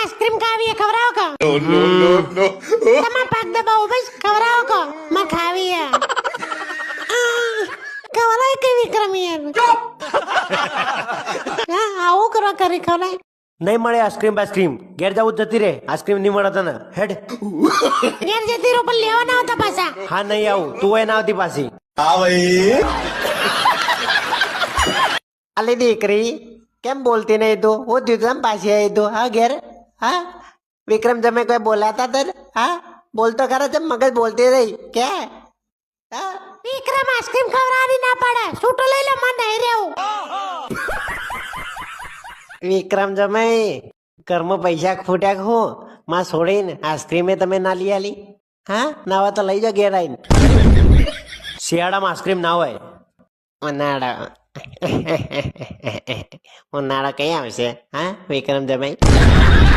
ice cream ખાવી ખવડાવો કો તમાર પગ દબાવો બસ ખવડાવો કો માં ખાવી ખવડાય કે વિક્રમ યાર હા આવું કરવા કરી ખવડાય નહીં મળે આઈસ્ક્રીમ ઘેર જવું જતી રે આઈસ્ક્રીમ નહીં મળે તને હેડ ઘેર જતી રહો પણ લેવા ના આવતા પાછા હા નહીં આવું તું એ ના આવતી પાછી અલી દીકરી કેમ બોલતી નહીં તું હું થયું કેમ પાછી આવી તું હા ઘેર હા વિક્રમ તમે કોઈ બોલાતા તર હા બોલતો ખરા છે મગજ બોલતી રહી કે હા વિક્રમ આઈસ્ક્રીમ ખવડાવી ના પડે છૂટો લઈ લે મને નહીં રહેવું વિક્રમ જમાઈ ઘરમાં પૈસા ફૂટ્યા હું માં છોડીને આઈસ્ક્રીમે તમે ના લઈ આલી હા નાવા તો લઈ જાઓ ઘેર આવીને શિયાળામાં આઈસ્ક્રીમ ના હોય ઉનાળા ઉનાળા કઈ આવશે હા વિક્રમ જમાઈ